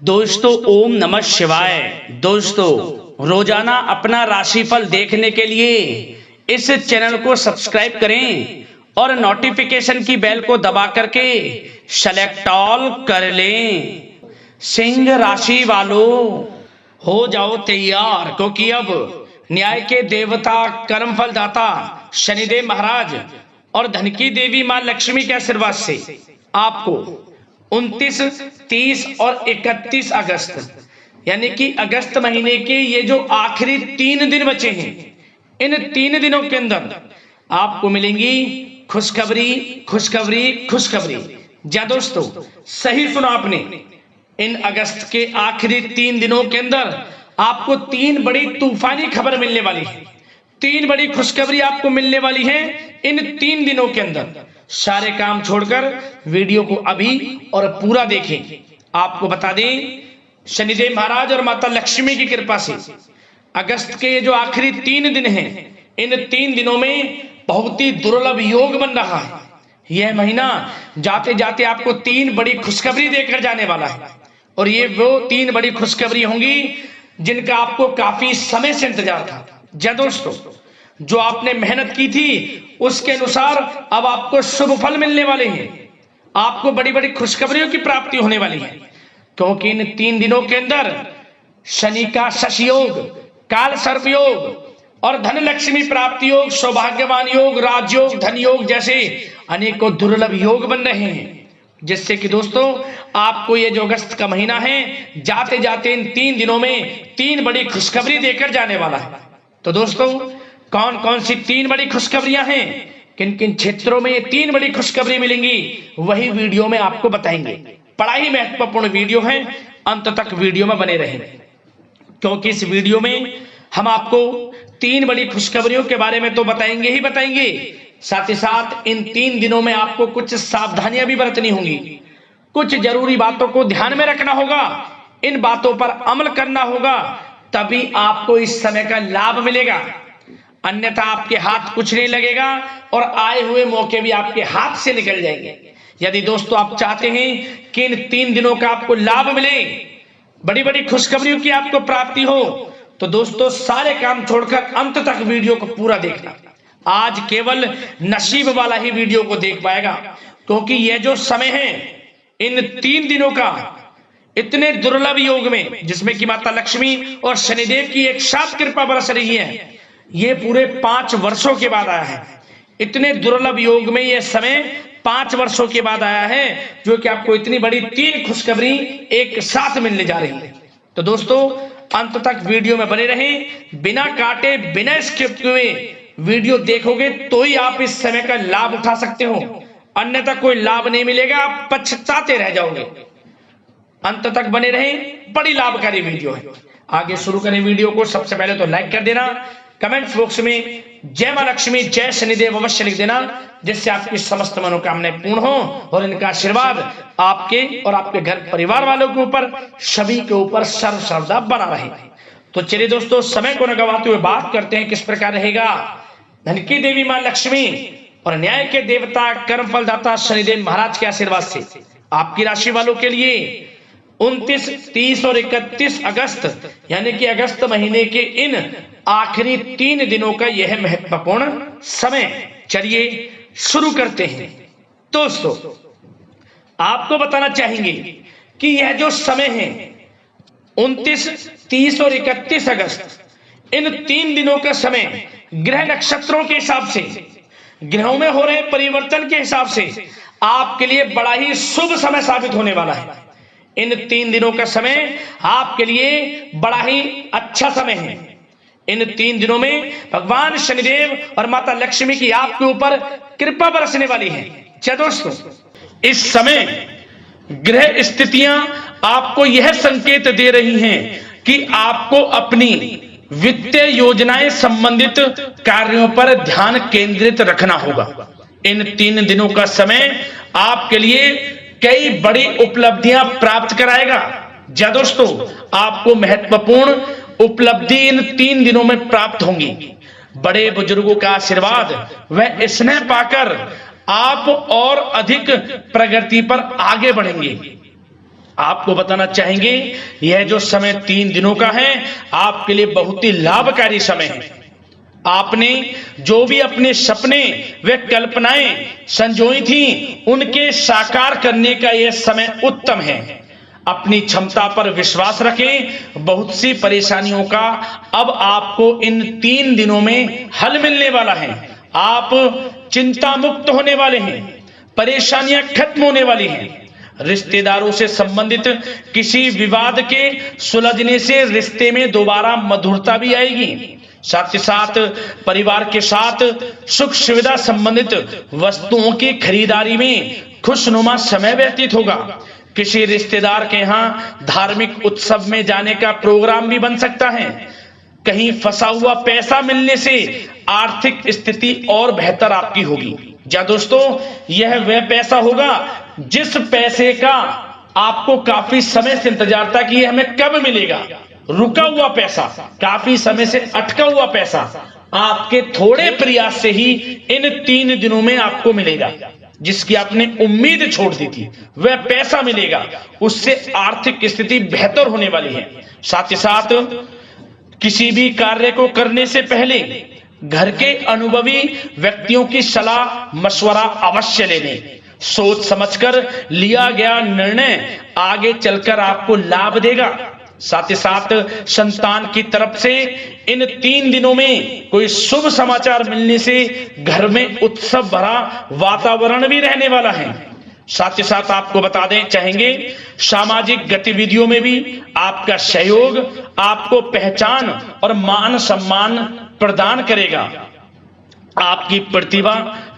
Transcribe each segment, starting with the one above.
दोस्तों ओम नमः शिवाय। दोस्तों रोजाना अपना राशिफल देखने के लिए इस चैनल को सब्सक्राइब करें और नोटिफिकेशन की बेल को दबा करके सेलेक्ट ऑल कर लें। सिंह राशि वालों हो जाओ तैयार, क्योंकि अब न्याय के देवता कर्मफल दाता शनिदेव महाराज और धन की देवी मां लक्ष्मी के आशीर्वाद से आपको 29, 30 और 31 अगस्त यानी कि अगस्त महीने के ये जो आखिरी 3 दिन बचे हैं, इन 3 दिनों के अंदर आपको मिलेंगी खुशखबरी खुशखबरी खुशखबरी। जी दोस्तों, सही सुना आपने। इन अगस्त के आखिरी 3 दिनों के अंदर आपको 3 बड़ी तूफानी खबर मिलने वाली है। 3 बड़ी खुशखबरी आपको मिलने वाली है इन 3 दिनों के अंदर। सारे काम छोड़कर वीडियो को अभी और पूरा देखें। आपको बता दें, शनिदेव महाराज और माता लक्ष्मी की कृपा से अगस्त के जो आखिरी 3 दिन हैं, इन 3 दिनों में बहुत ही दुर्लभ योग बन रहा है। यह महीना जाते जाते आपको 3 बड़ी खुशखबरी देकर जाने वाला है, और ये वो 3 बड़ी खुशखबरी होंगी जिनका आपको काफी समय से इंतजार था। जी दोस्तों, जो आपने मेहनत की थी उसके अनुसार अब आपको शुभ फल मिलने वाले हैं। आपको बड़ी बड़ी खुशखबरियों की प्राप्ति होने वाली है, क्योंकि इन 3 दिनों के अंदर शनि का शशि योग, काल सर्प योग और धन लक्ष्मी प्राप्ति योग, सौभाग्यवान योग, राजयोग, धन योग जैसे अनेकों दुर्लभ योग बन रहे हैं, जिससे कि दोस्तों आपको ये जो अगस्त का महीना है, जाते जाते इन 3 दिनों में 3 बड़ी खुशखबरी देकर जाने वाला है। तो दोस्तों, कौन कौन सी 3 बड़ी खुशखबरियां हैं, किन किन क्षेत्रों में ये 3 बड़ी खुशखबरी मिलेंगी, वही वीडियो में आपको बताएंगे। बड़ा ही महत्वपूर्ण वीडियो है, अंत तक वीडियो में बने रहें, क्योंकि इस वीडियो में हम आपको 3 बड़ी खुशखबरियों के बारे में तो बताएंगे ही बताएंगे, साथ ही साथ इन 3 दिनों में आपको कुछ सावधानियां भी बरतनी होंगी, कुछ जरूरी बातों को ध्यान में रखना होगा, इन बातों पर अमल करना होगा, तभी आपको इस समय का लाभ मिलेगा। अन्यथा आपके हाथ कुछ नहीं लगेगा और आए हुए मौके भी आपके हाथ से निकल जाएंगे। यदि दोस्तों आप चाहते हैं कि इन 3 दिनों का आपको लाभ मिले, बड़ी बड़ी खुशखबरियों की आपको प्राप्ति हो, तो दोस्तों सारे काम छोड़कर अंत तक वीडियो को पूरा देखना। आज केवल नसीब वाला ही वीडियो को देख पाएगा, क्योंकि यह जो समय है इन 3 दिनों का इतने दुर्लभ योग में, जिसमें कि माता लक्ष्मी और शनिदेव की एक साथ कृपा बरस रही है, ये पूरे 5 वर्षों के बाद आया है। इतने दुर्लभ योग में यह समय 5 वर्षों के बाद आया है, जो कि आपको इतनी बड़ी 3 खुशखबरी एक साथ मिलने जा रही है। तो दोस्तों अंत तक वीडियो में बने रहें, बिना काटे बिना स्किप हुए वीडियो देखोगे तो ही आप इस समय का लाभ उठा सकते हो, अन्यथा कोई लाभ नहीं मिलेगा, आप पछताते रह जाओगे। अंत तक बने रहें, बड़ी लाभकारी वीडियो है। आगे शुरू करें वीडियो को। सबसे पहले तो लाइक कर देना, कमेंट्स बॉक्स में जय मां लक्ष्मी जय शनिदेव अवश्य लिख देना, जिससे आपकी समस्त मनोकामनाएं पूर्ण हो और इनका आशीर्वाद आपके और आपके घर परिवार वालों के ऊपर, सभी के ऊपर सर्वदा बना रहे। तो चलिए दोस्तों, समय को न गवाते हुए बात करते हैं किस प्रकार रहेगा धन की देवी मां लक्ष्मी और न्याय के देवता कर्मफल दाता शनिदेव महाराज के आशीर्वाद से आपकी राशि वालों के लिए 29, 30 और 31 अगस्त यानी कि अगस्त महीने के इन आखिरी 3 दिनों का यह महत्वपूर्ण समय। चलिए शुरू करते हैं। दोस्तों आपको बताना चाहेंगे कि यह जो समय है 29, 30 और 31 अगस्त, इन 3 दिनों का समय ग्रह नक्षत्रों के हिसाब से, ग्रहों में हो रहे परिवर्तन के हिसाब से आपके लिए बड़ा ही शुभ समय साबित होने वाला है। इन 3 दिनों का समय आपके लिए बड़ा ही अच्छा समय है। इन 3 दिनों में भगवान शनिदेव और माता लक्ष्मी की आपके ऊपर कृपा बरसने वाली है। क्या दोस्तों, इस समय ग्रह स्थितियां आपको यह संकेत दे रही हैं कि आपको अपनी वित्तीय योजनाएं संबंधित कार्यों पर ध्यान केंद्रित रखना होगा। इन 3 दिनों का समय आपके लिए कई बड़ी उपलब्धियां प्राप्त कराएगा। जी दोस्तों, आपको महत्वपूर्ण उपलब्धि इन 3 दिनों में प्राप्त होंगी। बड़े बुजुर्गों का आशीर्वाद व स्नेह पाकर आप और अधिक प्रगति पर आगे बढ़ेंगे। आपको बताना चाहेंगे यह जो समय 3 दिनों का है आपके लिए बहुत ही लाभकारी समय है। आपने जो भी अपने सपने व कल्पनाएं संजोई थी उनके साकार करने का यह समय उत्तम है। अपनी क्षमता पर विश्वास रखें। बहुत सी परेशानियों का अब आपको इन 3 दिनों में हल मिलने वाला है। आप चिंता मुक्त होने वाले हैं। परेशानियां खत्म होने वाली हैं। रिश्तेदारों से संबंधित किसी विवाद के सुलझने से रिश्ते में दोबारा मधुरता भी आएगी। साथ ही साथ परिवार के साथ सुख सुविधा संबंधित वस्तुओं की खरीदारी में खुशनुमा समय व्यतीत होगा। किसी रिश्तेदार के यहाँ धार्मिक उत्सव में जाने का प्रोग्राम भी बन सकता है। कहीं फंसा हुआ पैसा मिलने से आर्थिक स्थिति और बेहतर आपकी होगी। क्या दोस्तों, यह वह पैसा होगा जिस पैसे का आपको काफी समय से इंतजार था कि यह हमें कब मिलेगा। रुका हुआ पैसा, काफी समय से अटका हुआ पैसा आपके थोड़े प्रयास से ही इन 3 दिनों में आपको मिलेगा। जिसकी आपने उम्मीद छोड़ दी थी वह पैसा मिलेगा। उससे आर्थिक स्थिति बेहतर होने वाली है। साथ ही साथ किसी भी कार्य को करने से पहले घर के अनुभवी व्यक्तियों की सलाह मशवरा अवश्य ले लें। सोच समझकर लिया गया निर्णय आगे चलकर आपको लाभ देगा। साथ ही साथ संतान की तरफ से इन 3 दिनों में कोई शुभ समाचार मिलने से घर में उत्सव भरा वातावरण भी रहने वाला है। साथ ही साथ आपको बता दें चाहेंगे सामाजिक गतिविधियों में भी आपका सहयोग आपको पहचान और मान सम्मान प्रदान करेगा। आपकी प्रतिभा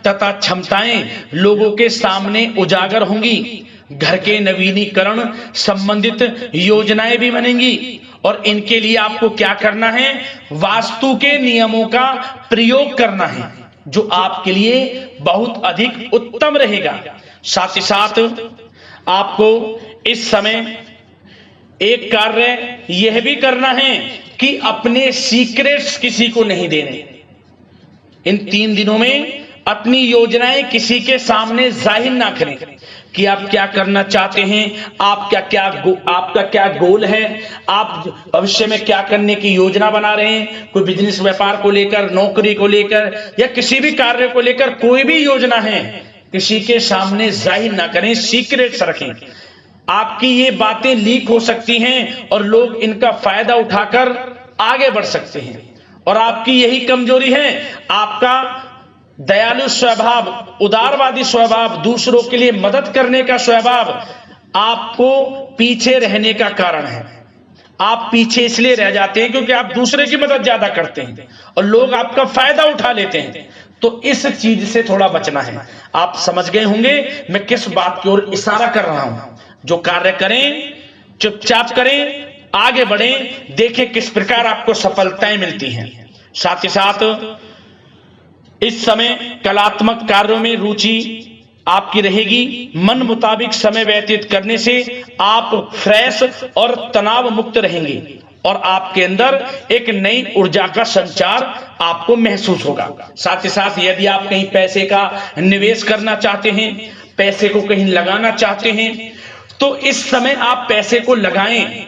तथा क्षमताएं लोगों के सामने उजागर होंगी। घर के नवीनीकरण संबंधित योजनाएं भी बनेंगी और इनके लिए आपको क्या करना है, वास्तु के नियमों का प्रयोग करना है जो आपके लिए बहुत अधिक उत्तम रहेगा। साथ ही साथ आपको इस समय एक कार्य यह भी करना है कि अपने सीक्रेट्स किसी को नहीं देने। इन 3 दिनों में अपनी योजनाएं किसी के सामने जाहिर ना करें कि आप क्या करना चाहते हैं, आपका क्या गोल है, आप भविष्य में क्या करने की योजना बना रहे हैं। कोई बिजनेस व्यापार को लेकर, नौकरी को लेकर या किसी भी कार्य को लेकर कोई भी योजना है किसी के सामने जाहिर ना करें, सीक्रेट्स रखें। आपकी ये बातें लीक हो सकती हैं और लोग इनका फायदा उठाकर आगे बढ़ सकते हैं। और आपकी यही कमजोरी है, आपका दयालु स्वभाव, उदारवादी स्वभाव, दूसरों के लिए मदद करने का स्वभाव आपको पीछे रहने का कारण है। आप पीछे इसलिए रह जाते हैं क्योंकि आप दूसरे की मदद ज्यादा करते हैं और लोग आपका फायदा उठा लेते हैं। तो इस चीज से थोड़ा बचना है। आप समझ गए होंगे मैं किस बात की ओर इशारा कर रहा हूं। जो कार्य करें चुपचाप करें, आगे बढ़ें, देखें किस प्रकार आपको सफलताएं मिलती हैं। साथ ही साथ इस समय कलात्मक कार्यों में रुचि आपकी रहेगी। मन मुताबिक समय व्यतीत करने से आप फ्रेश और तनाव मुक्त रहेंगे और आपके अंदर एक नई ऊर्जा का संचार आपको महसूस होगा। साथ ही साथ यदि आप कहीं पैसे का निवेश करना चाहते हैं, पैसे को कहीं लगाना चाहते हैं, तो इस समय आप पैसे को लगाएं,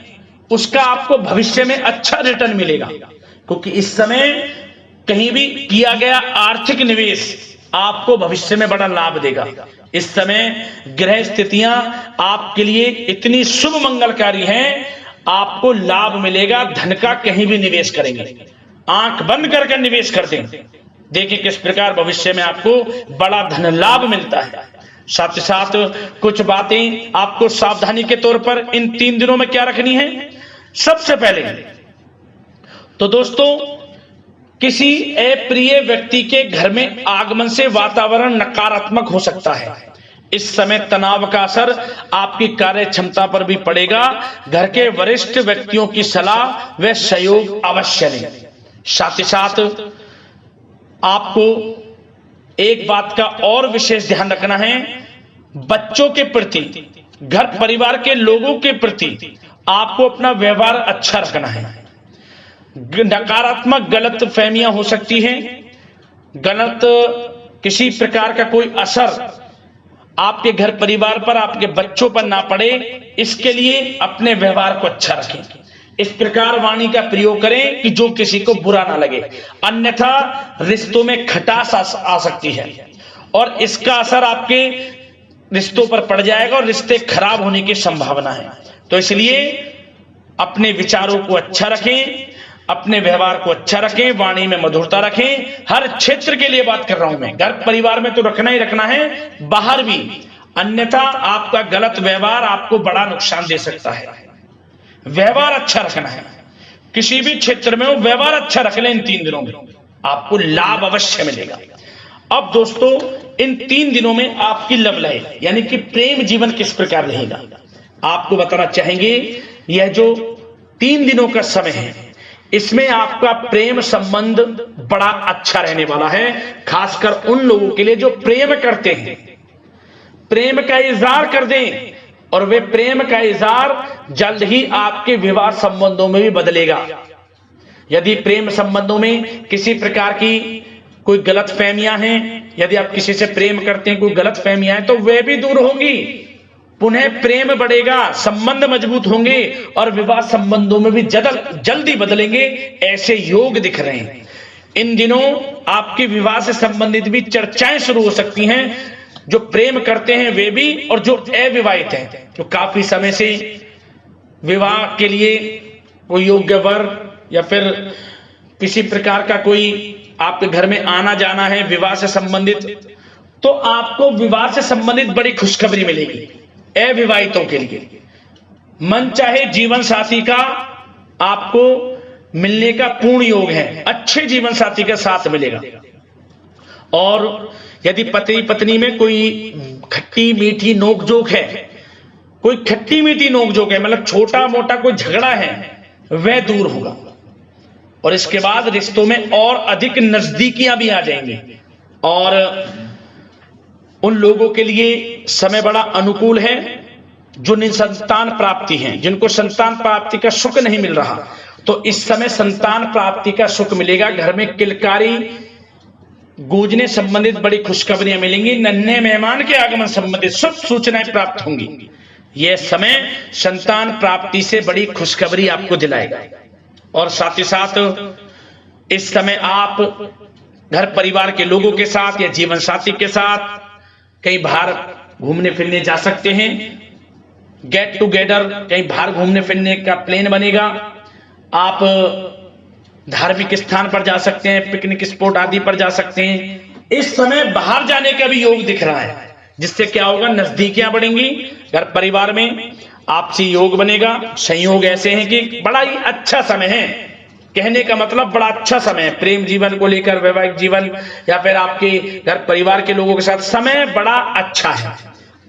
उसका आपको भविष्य में अच्छा रिटर्न मिलेगा। क्योंकि इस समय कहीं भी किया गया आर्थिक निवेश आपको भविष्य में बड़ा लाभ देगा। इस समय ग्रह स्थितियां आपके लिए इतनी शुभ मंगलकारी हैं, आपको लाभ मिलेगा। धन का कहीं भी निवेश करेंगे, आंख बंद करके निवेश कर दें, देखिए किस प्रकार भविष्य में आपको बड़ा धन लाभ मिलता है। साथ ही साथ कुछ बातें आपको सावधानी के तौर पर इन 3 दिनों में क्या रखनी है। सबसे पहले तो दोस्तों, किसी अप्रिय व्यक्ति के घर में आगमन से वातावरण नकारात्मक हो सकता है। इस समय तनाव का असर आपकी कार्य क्षमता पर भी पड़ेगा। घर के वरिष्ठ व्यक्तियों की सलाह व सहयोग अवश्य लें। साथ ही साथ आपको एक बात का और विशेष ध्यान रखना है, बच्चों के प्रति, घर परिवार के लोगों के प्रति आपको अपना व्यवहार अच्छा रखना है। नकारात्मक गलत फहमियां हो सकती हैं, गलत किसी प्रकार का कोई असर आपके घर परिवार पर, आपके बच्चों पर ना पड़े, इसके लिए अपने व्यवहार को अच्छा रखें। इस प्रकार वाणी का प्रयोग करें कि जो किसी को बुरा ना लगे, अन्यथा रिश्तों में खटास आ सकती है और इसका असर आपके रिश्तों पर पड़ जाएगा और रिश्ते खराब होने की संभावना है। तो इसलिए अपने विचारों को अच्छा रखें, अपने व्यवहार को अच्छा रखें, वाणी में मधुरता रखें। हर क्षेत्र के लिए बात कर रहा हूं मैं, घर परिवार में तो रखना ही रखना है, बाहर भी, अन्यथा आपका गलत व्यवहार आपको बड़ा नुकसान दे सकता है। व्यवहार अच्छा रखना है, किसी भी क्षेत्र में हो व्यवहार अच्छा रख लें, इन 3 दिनों में आपको लाभ अवश्य मिलेगा। अब दोस्तों, इन 3 दिनों में आपकी लव लाइफ यानी कि प्रेम जीवन किस प्रकार रहेगा, आपको बताना चाहेंगे। यह जो 3 दिनों का समय है, इसमें आपका प्रेम संबंध बड़ा अच्छा रहने वाला है, खासकर उन लोगों के लिए जो प्रेम करते हैं, प्रेम का इजहार कर दें, और वे प्रेम का इजहार जल्द ही आपके विवाह संबंधों में भी बदलेगा। यदि प्रेम संबंधों में किसी प्रकार की कोई गलत फहमियां हैं, यदि आप किसी से प्रेम करते हैं, कोई गलत फहमियां हैं, तो वे भी दूर होंगी, पुनः प्रेम बढ़ेगा, संबंध मजबूत होंगे और विवाह संबंधों में भी जल्दी बदलेंगे, ऐसे योग दिख रहे हैं। इन दिनों आपके विवाह से संबंधित भी चर्चाएं शुरू हो सकती हैं, जो प्रेम करते हैं वे भी और जो अविवाहित हैं, जो काफी समय से विवाह के लिए कोई योग्य वर या फिर किसी प्रकार का कोई आपके घर में आना जाना है विवाह से संबंधित, तो आपको विवाह से संबंधित बड़ी खुशखबरी मिलेगी। अविवाहितों के लिए मन चाहे जीवन साथी का आपको मिलने का पूर्ण योग है, अच्छे जीवन साथी के साथ मिलेगा। और यदि पति पत्नी में कोई खट्टी मीठी नोकझोंक है, कोई खट्टी मीठी नोकझोंक है, मतलब छोटा मोटा कोई झगड़ा है, वह दूर होगा और इसके बाद रिश्तों में और अधिक नजदीकियां भी आ जाएंगी। और उन लोगों के लिए समय बड़ा अनुकूल है जो निसंतान प्राप्ति है, जिनको संतान प्राप्ति का सुख नहीं मिल रहा, तो इस समय संतान प्राप्ति का सुख मिलेगा। घर में किलकारी गूंजने संबंधित बड़ी खुशखबरियां मिलेंगी, नन्हे मेहमान के आगमन संबंधित शुभ सूचनाएं प्राप्त होंगी। यह समय संतान प्राप्ति से बड़ी खुशखबरी आपको दिलाएगा। और साथ ही साथ इस समय आप घर परिवार के लोगों के साथ या जीवन साथी के साथ कहीं बाहर घूमने फिरने जा सकते हैं, गेट टुगेदर कहीं बाहर घूमने फिरने का प्लान बनेगा। आप धार्मिक स्थान पर जा सकते हैं, पिकनिक स्पॉट आदि पर जा सकते हैं। इस समय बाहर जाने का भी योग दिख रहा है, जिससे क्या होगा, नजदीकियां बढ़ेंगी, घर परिवार में आपसी योग बनेगा। संयोग ऐसे हैं कि बड़ा ही अच्छा समय है, कहने का मतलब बड़ा अच्छा समय है प्रेम जीवन को लेकर, वैवाहिक जीवन या फिर आपके घर परिवार के लोगों के साथ समय बड़ा अच्छा है।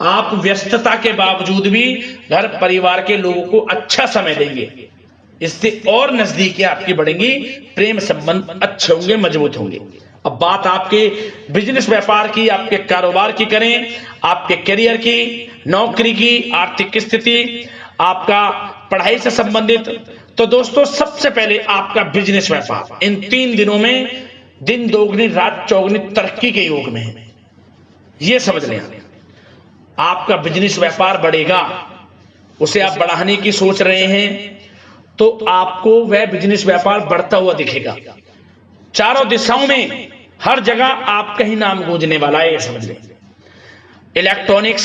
आप व्यस्तता के बावजूद भी घर परिवार के लोगों को अच्छा समय देंगे, इससे और नजदीकियां आपकी बढ़ेंगी, प्रेम संबंध अच्छे होंगे, मजबूत होंगे। अब बात आपके बिजनेस व्यापार की, आपके कारोबार की करें, आपके करियर की, नौकरी की, आर्थिक स्थिति, आपका पढ़ाई से संबंधित, तो दोस्तों सबसे पहले आपका बिजनेस व्यापार इन 3 दिनों में दिन दोगुनी रात चौगुनी तरक्की के योग में है, यह समझ लें। आपका बिजनेस व्यापार बढ़ेगा, उसे आप बढ़ाने की सोच रहे हैं, तो आपको वह बिजनेस व्यापार बढ़ता हुआ दिखेगा। चारों दिशाओं में हर जगह आपका ही नाम गूंजने वाला है, यह समझ लें। इलेक्ट्रॉनिक्स,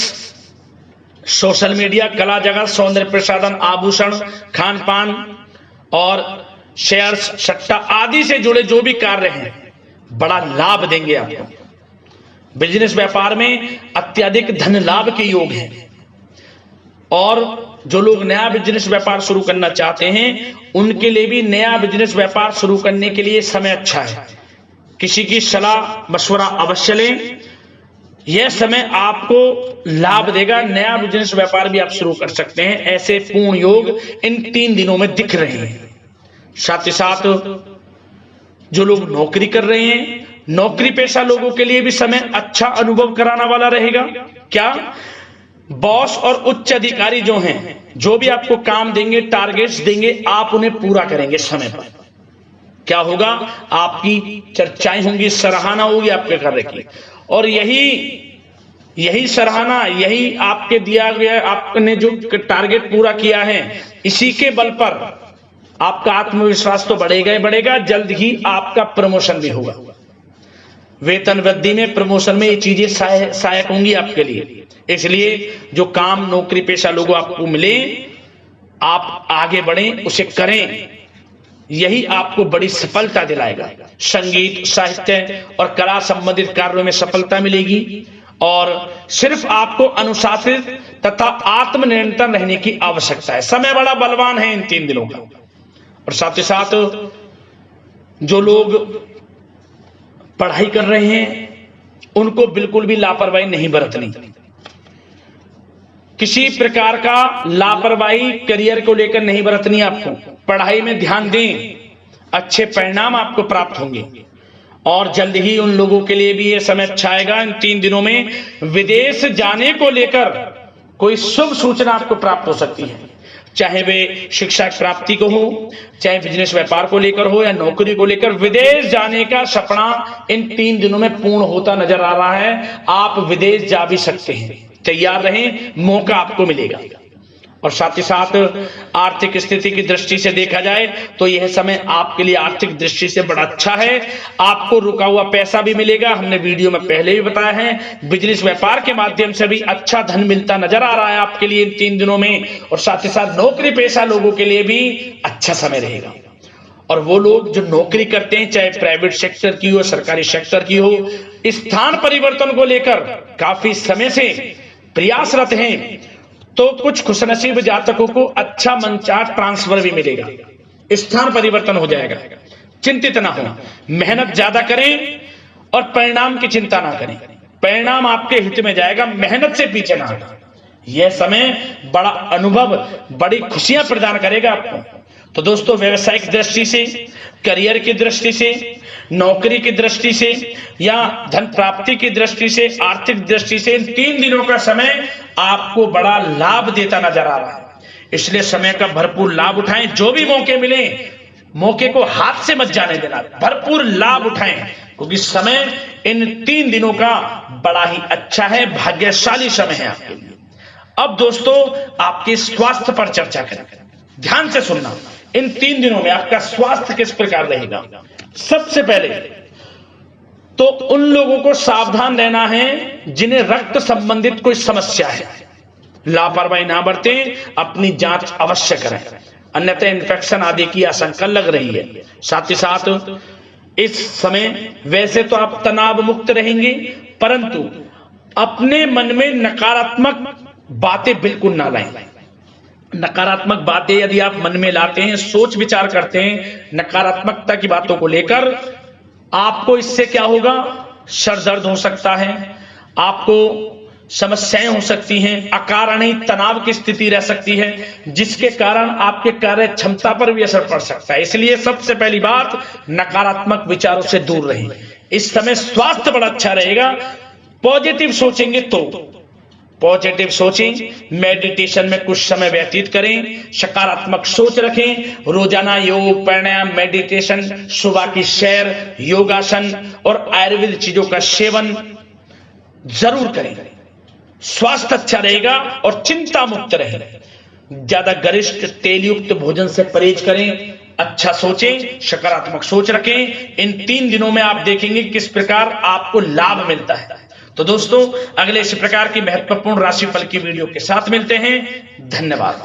सोशल मीडिया, कला जगत, सौंदर्य प्रसाधन, आभूषण, खान पान और शेयर्स, सट्टा आदि से जुड़े जो भी कार्य हैं, बड़ा लाभ देंगे आपको। बिजनेस व्यापार में अत्यधिक धन लाभ के योग हैं। और जो लोग नया बिजनेस व्यापार शुरू करना चाहते हैं, उनके लिए भी नया बिजनेस व्यापार शुरू करने के लिए समय अच्छा है। किसी की सलाह मशवरा अवश्य लें, यह समय आपको लाभ देगा, नया बिजनेस व्यापार भी आप शुरू कर सकते हैं। ऐसे पूर्ण योग इन 3 दिनों में दिख रहे हैं। साथ ही साथ जो लोग नौकरी कर रहे हैं, नौकरी पेशा लोगों के लिए भी समय अच्छा अनुभव कराने वाला रहेगा। क्या बॉस और उच्च अधिकारी जो हैं, जो भी आपको काम देंगे, टारगेट्स देंगे, आप उन्हें पूरा करेंगे समय पर। क्या होगा, आपकी चर्चाएं होंगी, सराहना होगी आपके कार्य की। और यही यही सराहना, यही आपके दिया गया, आपने जो टारगेट पूरा किया है, इसी के बल पर आपका आत्मविश्वास तो बढ़ेगा ही बढ़ेगा। जल्द ही आपका प्रमोशन भी होगा। वेतन वृद्धि में, प्रमोशन में ये चीजें सहायक होंगी आपके लिए। इसलिए जो काम नौकरी पेशा लोगों आपको मिले, आप आगे बढ़ें, उसे करें, यही आपको बड़ी सफलता दिलाएगा। संगीत, साहित्य और कला संबंधित कार्यों में सफलता मिलेगी और सिर्फ आपको अनुशासित तथा आत्मनियंत्रण रहने की आवश्यकता है। समय बड़ा बलवान है इन 3 दिनों का। और साथ ही साथ जो लोग पढ़ाई कर रहे हैं, उनको बिल्कुल भी लापरवाही नहीं बरतनी। किसी प्रकार का लापरवाही करियर को लेकर नहीं बरतनी। आपको पढ़ाई में ध्यान दें, अच्छे परिणाम आपको प्राप्त होंगे। और जल्द ही उन लोगों के लिए भी यह समय अच्छा आएगा। इन 3 दिनों में विदेश जाने को लेकर कोई शुभ सूचना आपको प्राप्त हो सकती है, चाहे वे शिक्षा प्राप्ति को हो, चाहे बिजनेस व्यापार को लेकर हो या नौकरी को लेकर। विदेश जाने का सपना इन 3 दिनों में पूर्ण होता नजर आ रहा है। आप विदेश जा भी सकते हैं, तैयार रहें, मौका आपको मिलेगा। और साथ ही साथ आर्थिक स्थिति की दृष्टि से देखा जाए तो यह समय आपके लिए आर्थिक दृष्टि से बड़ा अच्छा है। आपको रुका हुआ पैसा भी मिलेगा, हमने वीडियो में पहले भी बताया है। बिजनेस व्यापार के माध्यम से भी अच्छा धन मिलता नजर आ रहा है आपके लिए इन 3 दिनों में। और साथ ही साथ नौकरी पेशा लोगों के लिए भी अच्छा समय रहेगा। और वो लोग जो नौकरी करते हैं, चाहे प्राइवेट सेक्टर की हो, सरकारी सेक्टर की हो, स्थान परिवर्तन को लेकर काफी समय से प्रयासरत हैं, तो कुछ खुशनसीब जातकों को अच्छा मंचाट ट्रांसफर भी मिलेगा, स्थान परिवर्तन हो जाएगा। चिंतित ना हो, मेहनत ज्यादा करें और परिणाम की चिंता ना करें। परिणाम आपके हित में जाएगा, मेहनत से पीछे ना हटें। यह समय बड़ा अनुभव, बड़ी खुशियां प्रदान करेगा आपको। तो दोस्तों, व्यवसायिक दृष्टि से, करियर की दृष्टि से, नौकरी की दृष्टि से या धन प्राप्ति की दृष्टि से, आर्थिक दृष्टि से इन 3 दिनों का समय आपको बड़ा लाभ देता नजर आ रहा है। इसलिए समय का भरपूर लाभ उठाएं। जो भी मौके मिले, मौके को हाथ से मत जाने देना, भरपूर लाभ उठाएं, क्योंकि समय इन 3 दिनों का बड़ा ही अच्छा है, भाग्यशाली समय है आपके लिए। अब दोस्तों, आपके स्वास्थ्य पर चर्चा करें। ध्यान से सुनना, इन 3 दिनों में आपका स्वास्थ्य किस प्रकार रहेगा। सबसे पहले तो उन लोगों को सावधान रहना है जिन्हें रक्त संबंधित कोई समस्या है। लापरवाही ना बरतें, अपनी जांच अवश्य करें, अन्यथा इन्फेक्शन आदि की आशंका लग रही है। साथ ही साथ इस समय वैसे तो आप तनाव मुक्त रहेंगे, परंतु अपने मन में नकारात्मक बातें बिल्कुल ना लाएं। नकारात्मक बातें यदि आप मन में लाते हैं, सोच विचार करते हैं नकारात्मकता की बातों को लेकर, आपको इससे क्या होगा, सर दर्द हो सकता है, आपको समस्याएं हो सकती हैं, अकारणीय तनाव की स्थिति रह सकती है, जिसके कारण आपके कार्य क्षमता पर भी असर पड़ सकता है। इसलिए सबसे पहली बात, नकारात्मक विचारों से दूर रहें। इस समय स्वास्थ्य बड़ा अच्छा रहेगा। पॉजिटिव सोचेंगे तो पॉजिटिव सोचें, मेडिटेशन में कुछ समय व्यतीत करें, सकारात्मक सोच रखें, रोजाना योग, प्राणायाम, मेडिटेशन, सुबह की सैर, योगासन और आयुर्वेदिक चीजों का सेवन जरूर करें। स्वास्थ्य अच्छा रहेगा और चिंता मुक्त रहें। ज्यादा गरिष्ठ तेलयुक्त भोजन से परहेज करें, अच्छा सोचें, सकारात्मक सोच रखें। इन 3 दिनों में आप देखेंगे किस प्रकार आपको लाभ मिलता है। तो दोस्तों, अगले इस प्रकार की महत्वपूर्ण राशिफल की वीडियो के साथ मिलते हैं। धन्यवाद।